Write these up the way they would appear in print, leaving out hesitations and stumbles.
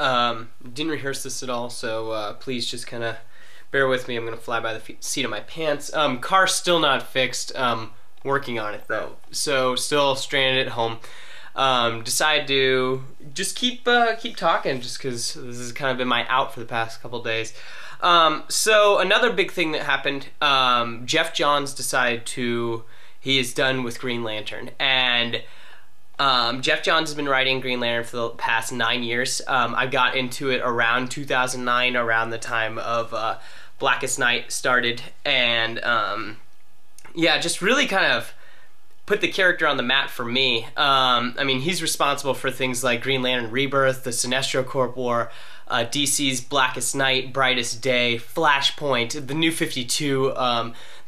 Didn't rehearse this at all, so please just kind of bear with me. I'm gonna fly by the seat of my pants. Car's still not fixed. Working on it though, so still stranded at home. Decided to just keep talking, just because this has kind of been my out for the past couple days. So another big thing that happened, Geoff Johns decided he is done with Green Lantern, and Geoff Johns has been writing Green Lantern for the past 9 years. I got into it around 2009, around the time of Blackest Night started, and yeah, just really kind of put the character on the map for me. I mean, he's responsible for things like Green Lantern Rebirth, the Sinestro Corp War, DC's Blackest Night, Brightest Day, Flashpoint, the New 52.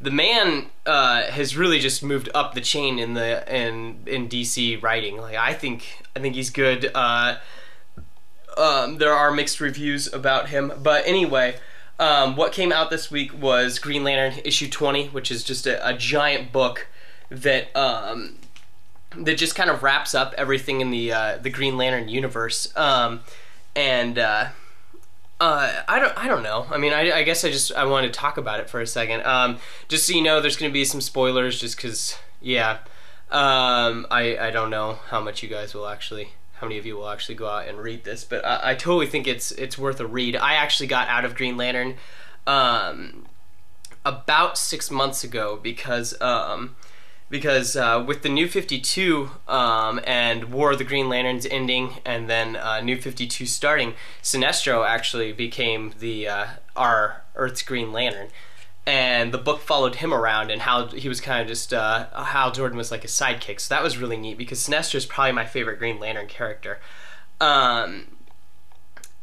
The man has really just moved up the chain in DC writing. Like, I think he's good. There are mixed reviews about him, but anyway. What came out this week was Green Lantern issue 20, which is just a giant book that that just kind of wraps up everything in the Green Lantern universe. I don't know. I mean, I guess I want to talk about it for a second. Just so you know, there's going to be some spoilers, just because, yeah. I don't know how many of you will actually go out and read this, but I totally think it's worth a read. I actually got out of Green Lantern about 6 months ago because with the New 52 and War of the Green Lanterns ending, and then New 52 starting, Sinestro actually became our Earth's Green Lantern. And the book followed him around, and how he was kind of just, Hal Jordan was like a sidekick. So that was really neat, because Sinestro is probably my favorite Green Lantern character. But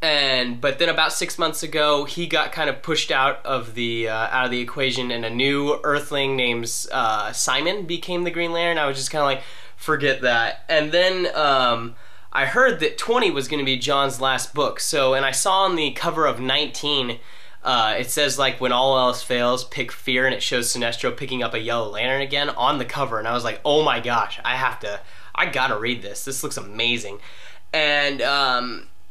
then about 6 months ago, he got kind of pushed out of the equation, and a new Earthling named Simon became the Green Lantern. I was just kind of like, forget that. And then I heard that 20 was going to be John's last book. So, and I saw on the cover of 19. It says, like, when all else fails, pick fear, and it shows Sinestro picking up a yellow lantern again on the cover, and I was like, oh my gosh, I gotta read this. This looks amazing. And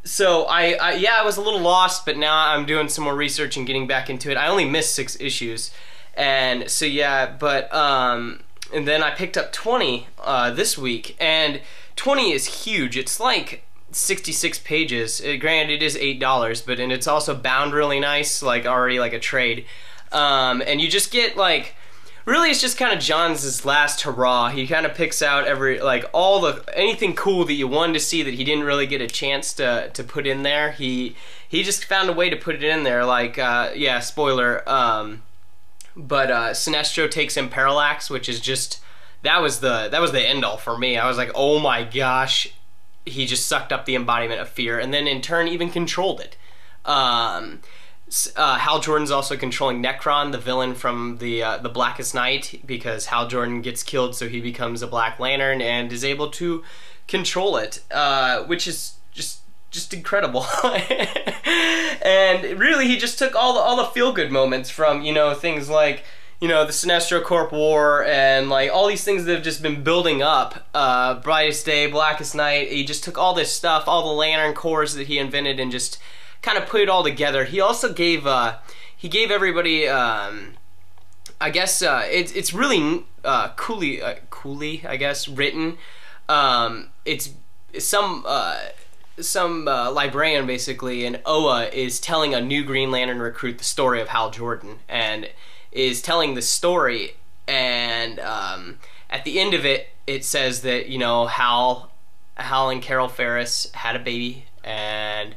so I was a little lost, but now I'm doing some more research and getting back into it. I only missed 6 issues, and so yeah, but and then I picked up 20 this week, and 20 is huge. It's like 66 pages. Granted, it is $8, but and it's also bound really nice, like already like a trade. And you just get, like, really it's just kind of Johns' last hurrah. He kind of picks out anything cool that you wanted to see that he didn't really get a chance to put in there. He just found a way to put it in there, like yeah, spoiler. But Sinestro takes in Parallax, which is just that was the end all for me. I was like, oh my gosh. He just sucked up the embodiment of fear, and then in turn even controlled it. Hal Jordan's also controlling Necron, the villain from the Blackest Night, because Hal Jordan gets killed, so he becomes a Black Lantern and is able to control it, which is just incredible. And really, he just took all the feel-good moments from, you know, things like, you know, the Sinestro Corp War, and like all these things that have just been building up. Brightest Day, Blackest Night. He just took all this stuff, all the Lantern cores that he invented, and just kind of put it all together. He also gave everybody, I guess it's really coolly, I guess, written. It's some librarian basically in OA is telling a new Green Lantern recruit the story of Hal Jordan, and is telling the story, and at the end of it, it says that, you know, Hal and Carol Ferris had a baby, and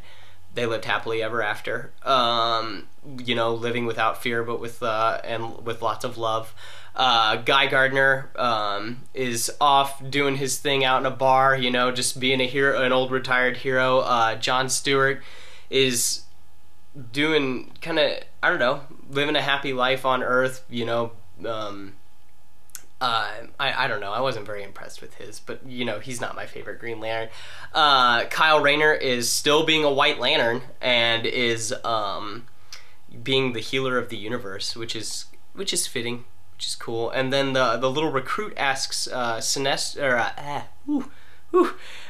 they lived happily ever after. You know, living without fear, but with lots of love. Guy Gardner is off doing his thing out in a bar, you know, just being a hero, an old retired hero. John Stewart is doing kind of, I don't know, living a happy life on Earth, you know. I don't know, I wasn't very impressed with his, but, you know, he's not my favorite Green Lantern. Kyle Rayner is still being a White Lantern, and is being the healer of the universe, which is fitting, which is cool. And then the little recruit asks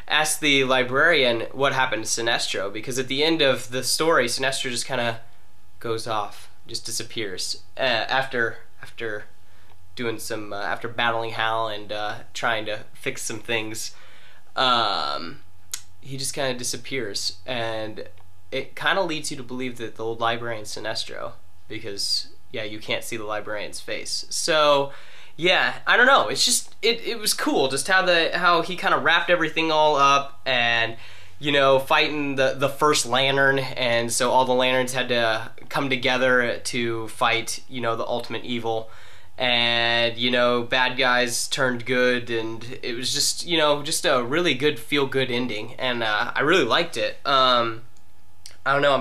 ask the librarian what happened to Sinestro, because at the end of the story, Sinestro just kind of goes off, just disappears after doing some after battling Hal and trying to fix some things. He just kind of disappears, and it kind of leads you to believe that the old librarian's Sinestro, because yeah, you can't see the librarian's face. So yeah, I don't know. It's just it was cool just how he kind of wrapped everything all up, and you know, fighting the first lantern, and so all the lanterns had to come together to fight, you know, the ultimate evil, and you know, bad guys turned good, and it was just, you know, just a really good feel-good ending, and I really liked it. I don't know.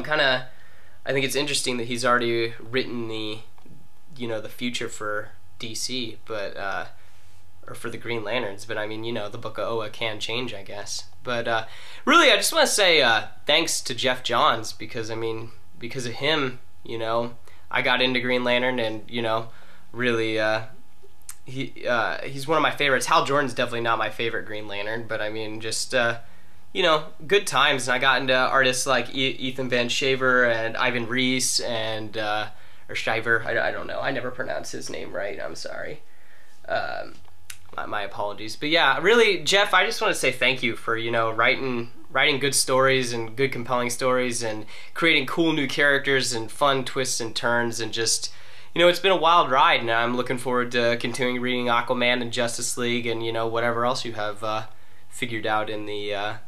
I think it's interesting that he's already written the, you know, the future for DC, but or for the Green Lanterns, but I mean, you know, the Book of Oa can change, I guess. But really, I just want to say thanks to Geoff Johns, because I mean, because of him, you know, I got into Green Lantern, and you know, really, he's one of my favorites. Hal Jordan's definitely not my favorite Green Lantern, but I mean, just you know, good times, and I got into artists like Ethan Van Schaver and Ivan Reis and or Shiver. I don't know. I never pronounce his name right. I'm sorry. My apologies. But yeah, really, Geoff, I just want to say thank you for, you know, writing good stories and good compelling stories, and creating cool new characters and fun twists and turns, and just, you know, it's been a wild ride, and I'm looking forward to continuing reading Aquaman and Justice League, and you know, whatever else you have figured out in the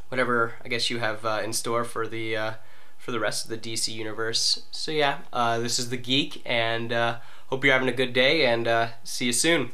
whatever I guess you have in store for the rest of the DC universe. So yeah, this is The Geek, and hope you're having a good day, and see you soon.